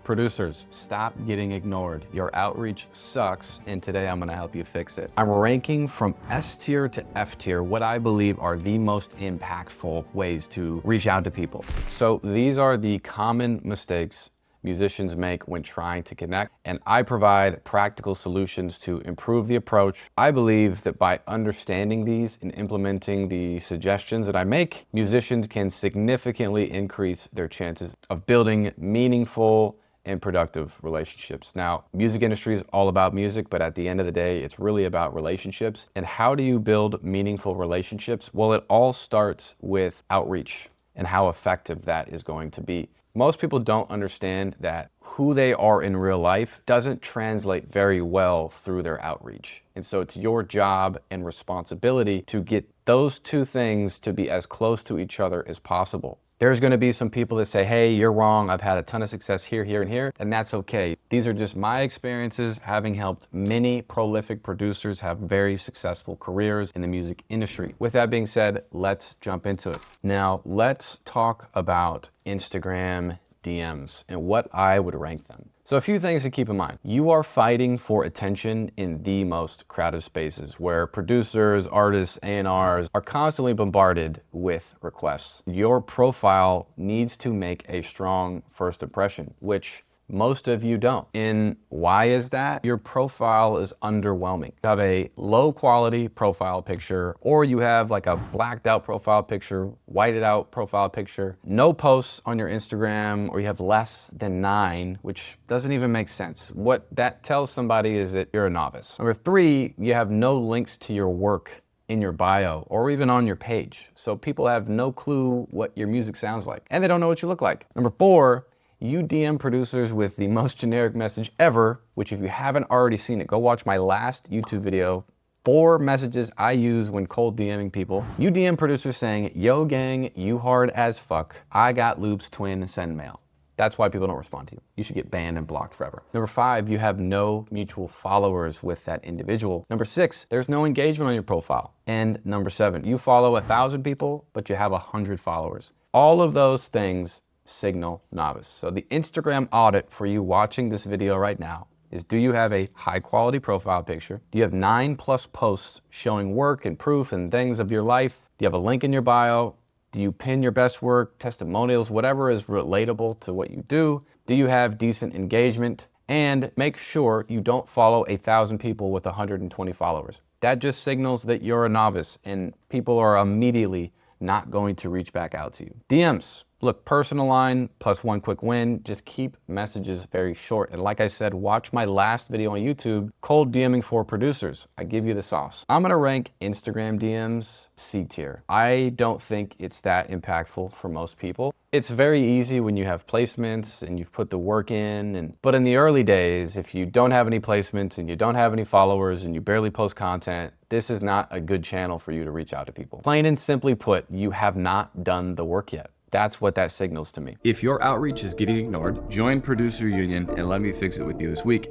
Producers, stop getting ignored. Your outreach sucks, and today I'm gonna help you fix it. I'm ranking from S tier to F tier what I believe are the most impactful ways to reach out to people. So these are the common mistakes musicians make when trying to connect, and I provide practical solutions to improve the approach. I believe that by understanding these and implementing the suggestions that I make, musicians can significantly increase their chances of building meaningful and productive relationships. Now, music industry is all about music, but at the end of the day, it's really about relationships. And how do you build meaningful relationships? Well, it all starts with outreach and how effective that is going to be. Most people don't understand that who they are in real life doesn't translate very well through their outreach. And so it's your job and responsibility to get those two things to be as close to each other as possible. There's gonna be some people that say, hey, you're wrong. I've had a ton of success here, here, and here, and that's okay. These are just my experiences having helped many prolific producers have very successful careers in the music industry. With that being said, let's jump into it. Now, let's talk about Instagram DMs and what I would rank them. So a few things to keep in mind. You are fighting for attention in the most crowded spaces where producers, artists, A&Rs are constantly bombarded with requests. Your profile needs to make a strong first impression, which most of you don't. And why is that? Your profile is underwhelming. You have a low quality profile picture, or you have like a blacked out profile picture, whited out profile picture, no posts on your Instagram, or you have less than 9, which doesn't even make sense. What that tells somebody is that you're a novice. Number 3, you have no links to your work in your bio or even on your page. So people have no clue what your music sounds like, and they don't know what you look like. Number 4, you DM producers with the most generic message ever, which if you haven't already seen it, go watch my last YouTube video, 4 messages I use when cold DMing people. You DM producers saying, yo gang, you hard as fuck. I got loops, twin, send mail. That's why people don't respond to you. You should get banned and blocked forever. Number 5, you have no mutual followers with that individual. Number 6, there's no engagement on your profile. And number 7, you follow 1,000 people, but you have 100 followers. All of those things signal novice. So the Instagram audit for you watching this video right now is, do you have a high quality profile picture? Do you have 9+ posts showing work and proof and things of your life? Do you have a link in your bio? Do you pin your best work, testimonials, whatever is relatable to what you do? Do you have decent engagement? And make sure you don't follow 1,000 people with 120 followers. That just signals that you're a novice and people are immediately not going to reach back out to you. DMs. Look, personal line plus 1 quick win. Just keep messages very short. And like I said, watch my last video on YouTube, cold DMing for producers. I give you the sauce. I'm gonna rank Instagram DMs C tier. I don't think it's that impactful for most people. It's very easy when you have placements and you've put the work in, but in the early days, if you don't have any placements and you don't have any followers and you barely post content, this is not a good channel for you to reach out to people. Plain and simply put, you have not done the work yet. That's what that signals to me. If your outreach is getting ignored, join Producer Union and let me fix it with you this week.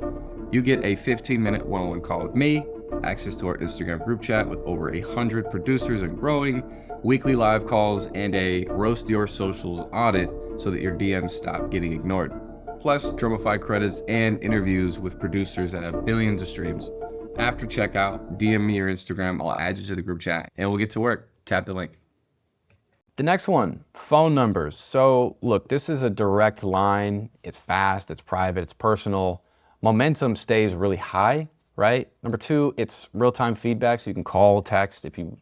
You get a 15-minute one-on-one call with me, access to our Instagram group chat with over 100 producers and growing, weekly live calls, and a roast your socials audit so that your DMs stop getting ignored. Plus, Drumify credits and interviews with producers that have billions of streams. After checkout, DM me your Instagram, I'll add you to the group chat, and we'll get to work. Tap the link. The next one, phone numbers. So look, this is a direct line. It's fast, it's private, it's personal. Momentum stays really high, right? Number 2, it's real-time feedback. So you can call, text. If you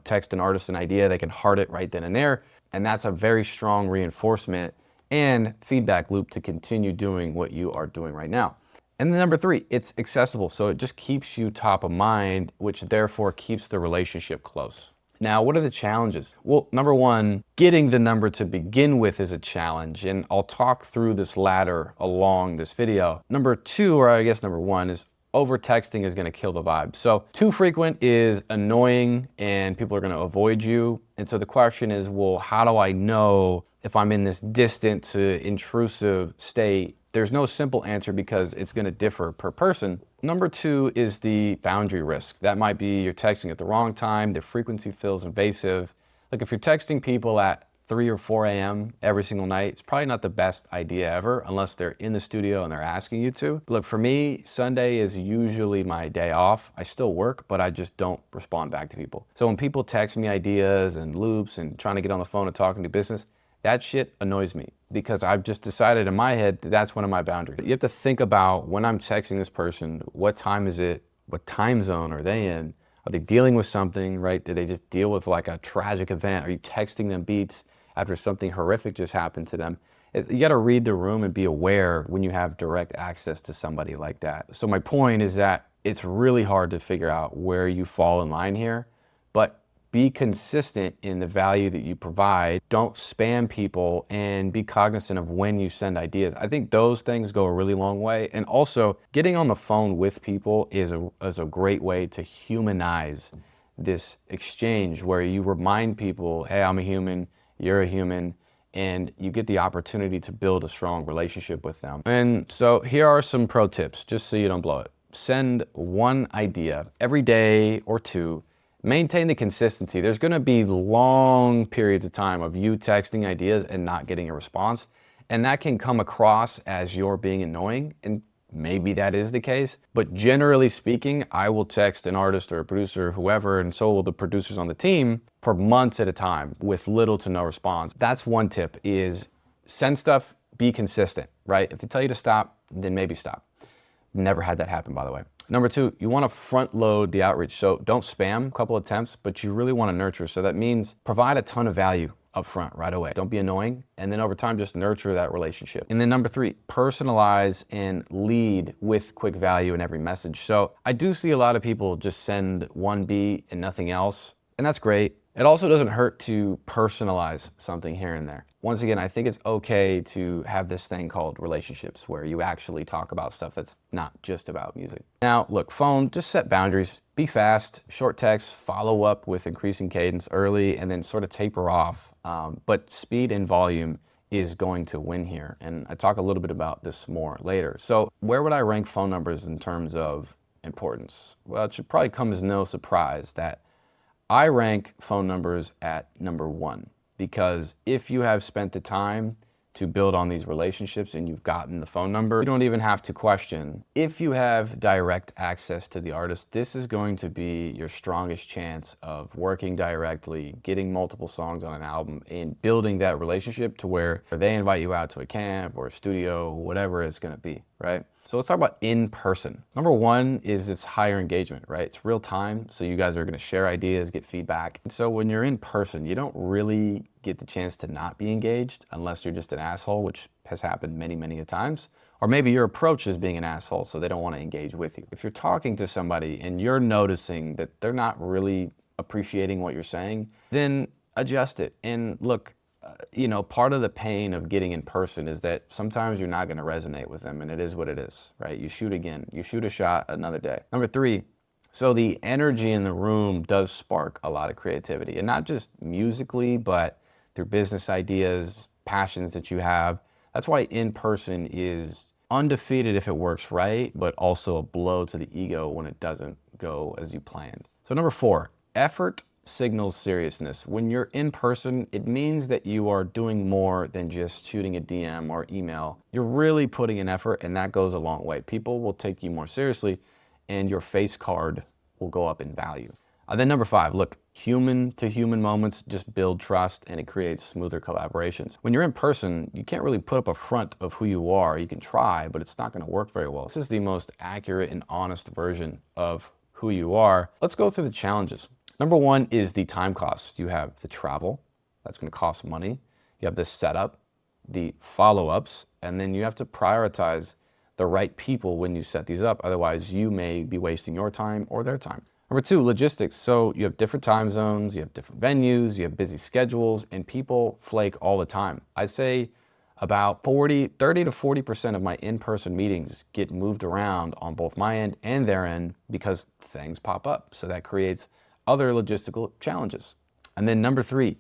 text an artist an idea, they can heart it right then and there. And that's a very strong reinforcement and feedback loop to continue doing what you are doing right now. And then number 3, it's accessible. So it just keeps you top of mind, which therefore keeps the relationship close. Now, what are the challenges? Well, number 1, getting the number to begin with is a challenge, and I'll talk through this ladder along this video. Number 2, or I guess number 1, is over texting is gonna kill the vibe. So too frequent is annoying and people are gonna avoid you. And so the question is, well, how do I know if I'm in this distant to intrusive state? There's no simple answer because it's gonna differ per person. Number 2 is the boundary risk. That might be you're texting at the wrong time, the frequency feels invasive. Like if you're texting people at 3 or 4 a.m. every single night, it's probably not the best idea ever unless they're in the studio and they're asking you to. Look, for me, Sunday is usually my day off. I still work, but I just don't respond back to people. So when people text me ideas and loops and trying to get on the phone and talking to business, that shit annoys me because I've just decided in my head that that's one of my boundaries. You have to think about when I'm texting this person, what time is it? What time zone are they in? Are they dealing with something, right? Did they just deal with like a tragic event? Are you texting them beats after something horrific just happened to them? You got to read the room and be aware when you have direct access to somebody like that. So my point is that it's really hard to figure out where you fall in line here, but be consistent in the value that you provide. Don't spam people and be cognizant of when you send ideas. I think those things go a really long way. And also getting on the phone with people is a great way to humanize this exchange where you remind people, hey, I'm a human, you're a human, and you get the opportunity to build a strong relationship with them. And so here are some pro tips, just so you don't blow it. Send one idea every day or two. Maintain the consistency. There's gonna be long periods of time of you texting ideas and not getting a response. And that can come across as you're being annoying, and maybe that is the case. But generally speaking, I will text an artist or a producer, whoever, and so will the producers on the team for months at a time with little to no response. That's one tip, is send stuff, be consistent, right? If they tell you to stop, then maybe stop. Never had that happen, by the way. Number two, you want to front load the outreach. So don't spam a couple attempts, but you really want to nurture. So that means provide a ton of value up front right away. Don't be annoying. And then over time, just nurture that relationship. And then number three, personalize and lead with quick value in every message. So I do see a lot of people just send one beat and nothing else. And that's great. It also doesn't hurt to personalize something here and there. Once again, I think it's okay to have this thing called relationships where you actually talk about stuff that's not just about music. Now, look, phone, just set boundaries. Be fast, short text, follow up with increasing cadence early, and then sort of taper off. But speed and volume is going to win here. And I talk a little bit about this more later. So where would I rank phone numbers in terms of importance? Well, it should probably come as no surprise that I rank phone numbers at number one, because if you have spent the time to build on these relationships and you've gotten the phone number, you don't even have to question. If you have direct access to the artist, this is going to be your strongest chance of working directly, getting multiple songs on an album, and building that relationship to where they invite you out to a camp or a studio, whatever it's gonna be, right? So let's talk about in person. Number one is it's higher engagement, right? It's real time, so you guys are gonna share ideas, get feedback. And so when you're in person, you don't really get the chance to not be engaged unless you're just an asshole, which has happened many, many a times. Or maybe your approach is being an asshole, so they don't wanna engage with you. If you're talking to somebody and you're noticing that they're not really appreciating what you're saying, then adjust it. And look, you know, part of the pain of getting in person is that sometimes you're not going to resonate with them, and it is what it is, right? You shoot again, you shoot a shot another day. Number three, so the energy in the room does spark a lot of creativity, and not just musically, but through business ideas, passions that you have. That's why in person is undefeated if it works right, but also a blow to the ego when it doesn't go as you planned. So number four, effort signals seriousness. When you're in person, it means that you are doing more than just shooting a DM or email. You're really putting in effort, and that goes a long way. People will take you more seriously, and your face card will go up in value. Then number five, look, human to human moments just build trust, and it creates smoother collaborations. When you're in person, you can't really put up a front of who you are. You can try, but it's not going to work very well. This is the most accurate and honest version of who you are. Let's go through the challenges. Number one is the time cost. You have the travel, that's gonna cost money. You have the setup, the follow-ups, and then you have to prioritize the right people when you set these up. Otherwise, you may be wasting your time or their time. Number two, logistics. So you have different time zones, you have different venues, you have busy schedules, and people flake all the time. I'd say about 30 to 40% of my in-person meetings get moved around on both my end and their end because things pop up. So that creates other logistical challenges. And then number three,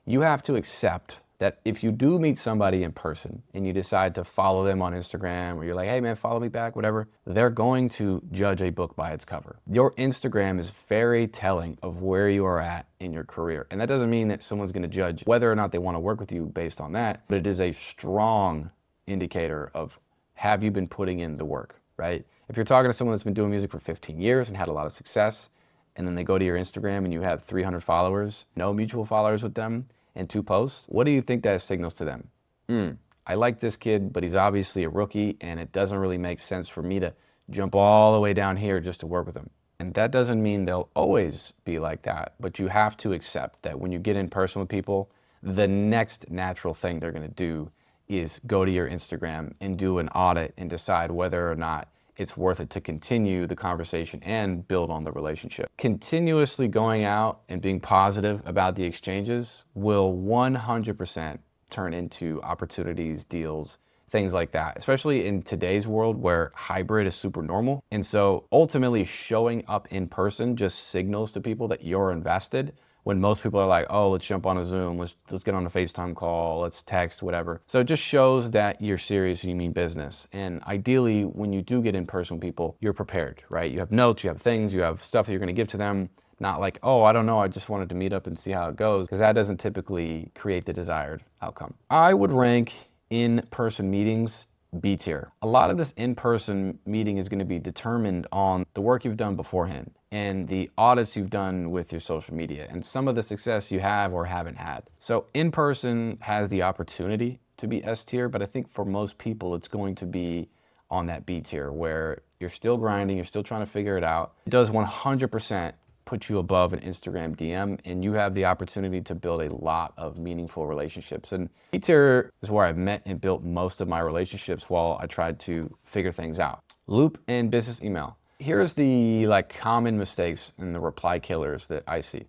you have to accept that if you do meet somebody in person and you decide to follow them on Instagram, or you're like, hey man, follow me back, whatever, they're going to judge a book by its cover. Your Instagram is very telling of where you are at in your career. And that doesn't mean that someone's gonna judge whether or not they wanna work with you based on that, but it is a strong indicator of, have you been putting in the work, right? If you're talking to someone that's been doing music for 15 years and had a lot of success, and then they go to your Instagram and you have 300 followers, no mutual followers with them, and 2 posts, what do you think that signals to them? I like this kid, but he's obviously a rookie, and it doesn't really make sense for me to jump all the way down here just to work with him. And that doesn't mean they'll always be like that, but you have to accept that when you get in person with people, the next natural thing they're gonna do is go to your Instagram and do an audit and decide whether or not it's worth it to continue the conversation and build on the relationship. Continuously going out and being positive about the exchanges will 100% turn into opportunities, deals, things like that, especially in today's world where hybrid is super normal. And so ultimately showing up in person just signals to people that you're invested, when most people are like, oh, let's jump on a Zoom, let's get on a FaceTime call, let's text, whatever. So it just shows that you're serious and you mean business. And ideally, when you do get in person with people, you're prepared, right? You have notes, you have things, you have stuff that you're gonna give to them. Not like, oh, I don't know, I just wanted to meet up and see how it goes, because that doesn't typically create the desired outcome. I would rank in-person meetings B tier. A lot of this in-person meeting is gonna be determined on the work you've done beforehand and the audits you've done with your social media and some of the success you have or haven't had. So in-person has the opportunity to be S tier, but I think for most people, it's going to be on that B tier where you're still grinding, you're still trying to figure it out. It does 100% put you above an Instagram DM, and you have the opportunity to build a lot of meaningful relationships. And B tier is where I've met and built most of my relationships while I tried to figure things out. Loop and business email. Here's the common mistakes and the reply killers that I see.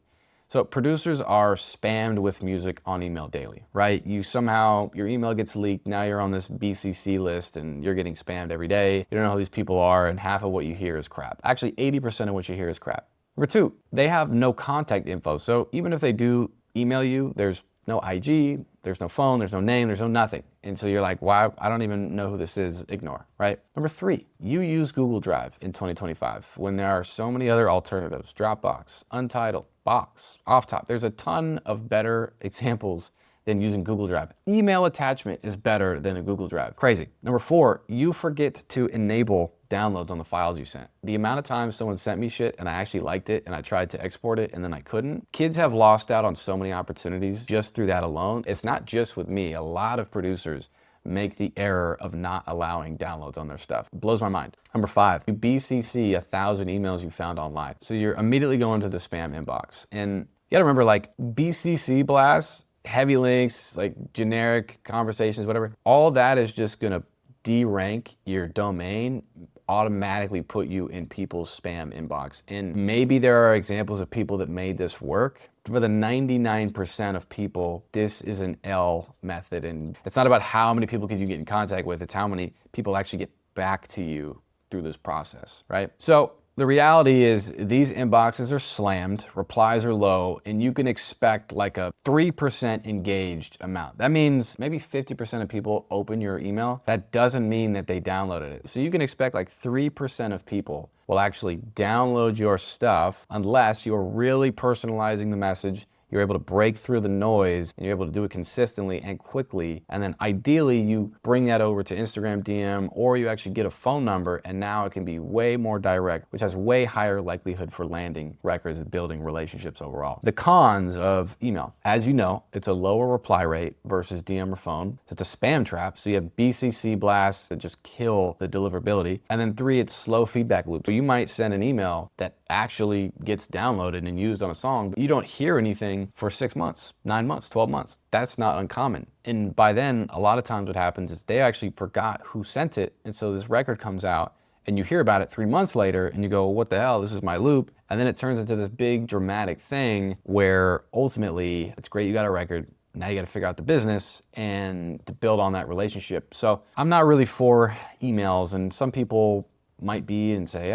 So producers are spammed with music on email daily, right? You somehow, your email gets leaked, now you're on this BCC list and you're getting spammed every day. You don't know who these people are, and half of what you hear is crap. Actually, 80% of what you hear is crap. Number 2, they have no contact info. So even if they do email you, there's no IG, there's no phone, there's no name, there's no nothing. And so you're like, wow, I don't even know who this is, ignore, right? Number 3, you use Google Drive in 2025 when there are so many other alternatives, Dropbox, Untitled, Box, OffTop. There's a ton of better examples than using Google Drive. Email attachment is better than a Google Drive. Crazy. Number 4, you forget to enable downloads on the files you sent. The amount of times someone sent me shit and I actually liked it and I tried to export it and then I couldn't. Kids have lost out on so many opportunities just through that alone. It's not just with me. A lot of producers make the error of not allowing downloads on their stuff. It blows my mind. Number 5, you BCC 1,000 emails you found online. So you're immediately going to the spam inbox. And you gotta remember, BCC blasts, heavy links, generic conversations, whatever, all that is just gonna derank your domain, automatically put you in people's spam inbox. And maybe there are examples of people that made this work. For the 99% of people, this is an L method. And it's not about how many people can you get in contact with, it's how many people actually get back to you through this process, right? So the reality is these inboxes are slammed, replies are low, and you can expect a 3% engaged amount. That means maybe 50% of people open your email. That doesn't mean that they downloaded it. So you can expect 3% of people will actually download your stuff unless you're really personalizing the message, you're able to break through the noise, and you're able to do it consistently and quickly. And then ideally you bring that over to Instagram DM, or you actually get a phone number, and now it can be way more direct, which has way higher likelihood for landing records and building relationships overall. The cons of email, as you know, it's a lower reply rate versus DM or phone. It's a spam trap, so you have BCC blasts that just kill the deliverability. And then 3, it's slow feedback loop. So you might send an email that actually gets downloaded and used on a song, but you don't hear anything for 6 months, 9 months, 12 months. That's not uncommon. And by then, a lot of times what happens is they actually forgot who sent it. And so this record comes out and you hear about it 3 months later and you go, what the hell, this is my loop. And then it turns into this big dramatic thing where ultimately it's great you got a record. Now you got to figure out the business and to build on that relationship. So I'm not really for emails, and some people might be and say,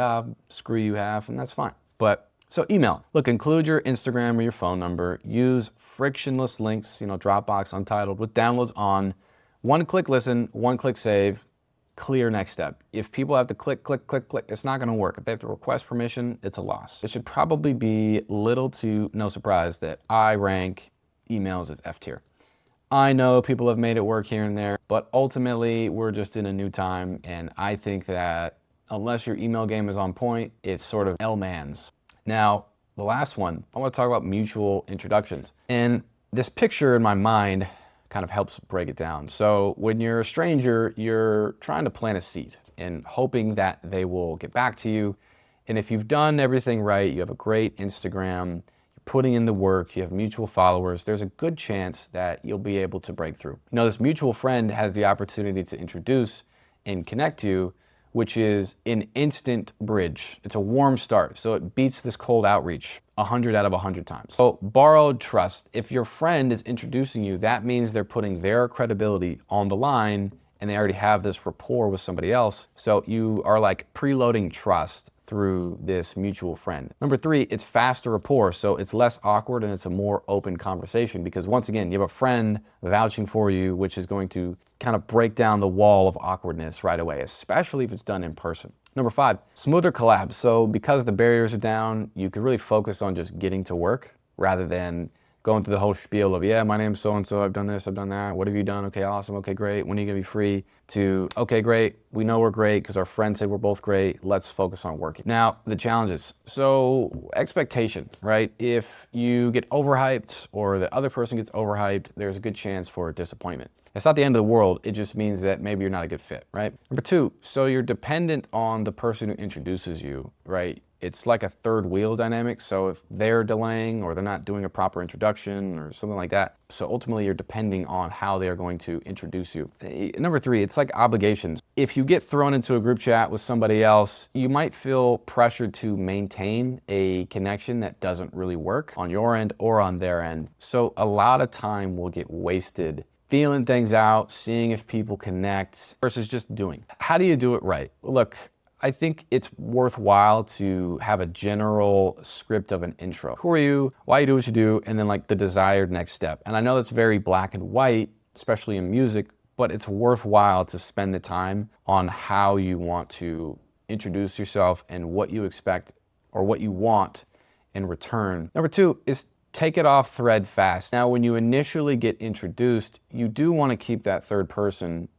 screw you half, and that's fine. But So email, look, include your Instagram or your phone number, use frictionless links, Dropbox, Untitled, with downloads on, one-click listen, one-click save, clear next step. If people have to click, click, click, click, it's not gonna work. If they have to request permission, it's a loss. It should probably be little to no surprise that I rank emails as F tier. I know people have made it work here and there, but ultimately we're just in a new time, and I think that unless your email game is on point, it's sort of L-man's. Now, the last one, I want to talk about mutual introductions. And this picture in my mind kind of helps break it down. So when you're a stranger, you're trying to plant a seed and hoping that they will get back to you. And if you've done everything right, you have a great Instagram, putting in the work, you have mutual followers, there's a good chance that you'll be able to break through. This mutual friend has the opportunity to introduce and connect you, which is an instant bridge. It's a warm start, so it beats this cold outreach 100 out of 100 times. So borrowed trust. If your friend is introducing you, that means they're putting their credibility on the line and they already have this rapport with somebody else. So you are like preloading trust through this mutual friend. Number 3, it's faster rapport, so it's less awkward and it's a more open conversation because once again, you have a friend vouching for you, which is going to kind of break down the wall of awkwardness right away, especially if it's done in person. Number 5, smoother collabs. So because the barriers are down, you can really focus on just getting to work rather than going through the whole spiel of, yeah, my name's so-and-so, I've done this, I've done that, what have you done? Okay, awesome, okay, great, when are you gonna be free? To, okay, great, we know we're great because our friend said we're both great, let's focus on working. Now, the challenges. So, expectation, right? If you get overhyped or the other person gets overhyped, there's a good chance for disappointment. It's not the end of the world, it just means that maybe you're not a good fit, right? Number 2, so you're dependent on the person who introduces you, right? It's like a third wheel dynamic, so if they're delaying or they're not doing a proper introduction or something like that, so ultimately you're depending on how they are going to introduce you. Number 3, it's like obligations. If you get thrown into a group chat with somebody else, you might feel pressured to maintain a connection that doesn't really work on your end or on their end. So a lot of time will get wasted feeling things out, seeing if people connect versus just doing. How do you do it right? Look, I think it's worthwhile to have a general script of an intro. Who are you? Why you do what you do? And then like the desired next step. And I know that's very black and white, especially in music, but it's worthwhile to spend the time on how you want to introduce yourself and what you expect or what you want in return. Number 2 is take it off thread fast. Now, when you initially get introduced, you do want to keep that third person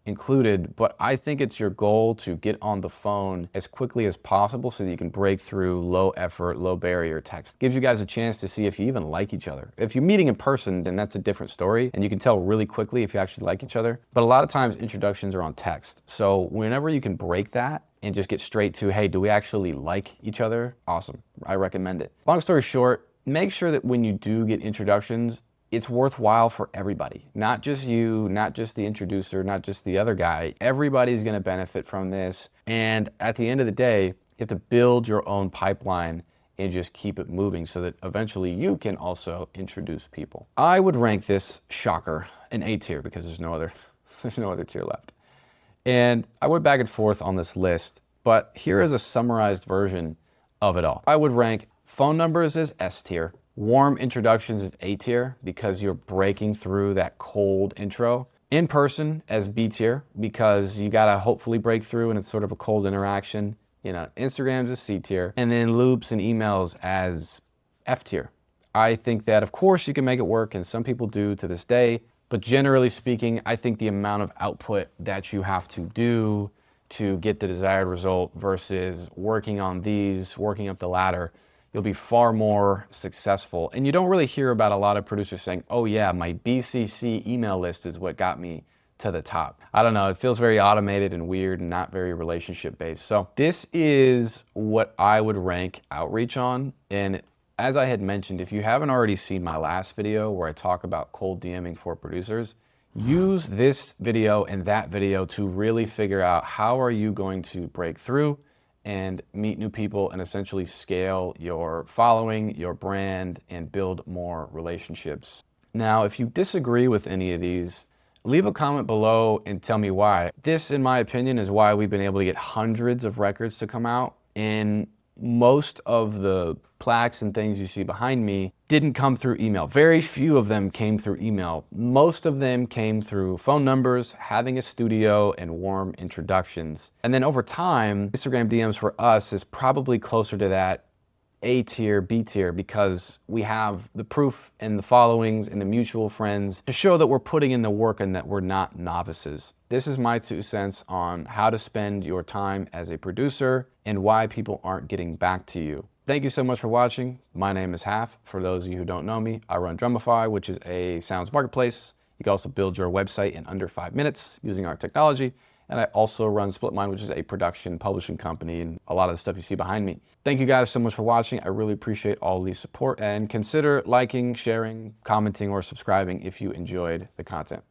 included, but I think it's your goal to get on the phone as quickly as possible so that you can break through low effort, low barrier text. Gives you guys a chance to see if you even like each other. If you're meeting in person, then that's a different story and you can tell really quickly if you actually like each other. But a lot of times introductions are on text. So whenever you can break that and just get straight to, hey, do we actually like each other? Awesome, I recommend it. Long story short, make sure that when you do get introductions, it's worthwhile for everybody, not just you, not just the introducer, not just the other guy. Everybody's gonna benefit from this. And at the end of the day, you have to build your own pipeline and just keep it moving so that eventually you can also introduce people. I would rank this, shocker, an A tier because there's no other tier left. And I went back and forth on this list, but here is a summarized version of it all. I would rank phone numbers as S tier, warm introductions as A tier because you're breaking through that cold intro. In person as B tier because you gotta hopefully break through and it's sort of a cold interaction. Instagram's as C tier. And then loops and emails as F tier. I think that of course you can make it work and some people do to this day, but generally speaking, I think the amount of output that you have to do to get the desired result versus working on these, working up the ladder, you'll be far more successful. And you don't really hear about a lot of producers saying, oh yeah, my BCC email list is what got me to the top. I don't know, it feels very automated and weird and not very relationship based. So this is what I would rank outreach on. And as I had mentioned, if you haven't already seen my last video where I talk about cold DMing for producers, use this video and that video to really figure out how are you going to break through and meet new people and essentially scale your following, your brand, and build more relationships. Now, if you disagree with any of these, leave a comment below and tell me why. This, in my opinion, is why we've been able to get hundreds of records to come out in most of the plaques and things you see behind me didn't come through email. Very few of them came through email. Most of them came through phone numbers, having a studio, and warm introductions. And then over time, Instagram DMs for us is probably closer to that A tier, B tier, because we have the proof and the followings and the mutual friends to show that we're putting in the work and that we're not novices. This is my 2 cents on how to spend your time as a producer and why people aren't getting back to you. Thank you so much for watching. My name is Half. For those of you who don't know me, I run Drumify, which is a sounds marketplace. You can also build your website in under 5 minutes using our technology. And I also run Splitmind, which is a production publishing company, and a lot of the stuff you see behind me. Thank you guys so much for watching. I really appreciate all the support, and consider liking, sharing, commenting, or subscribing if you enjoyed the content.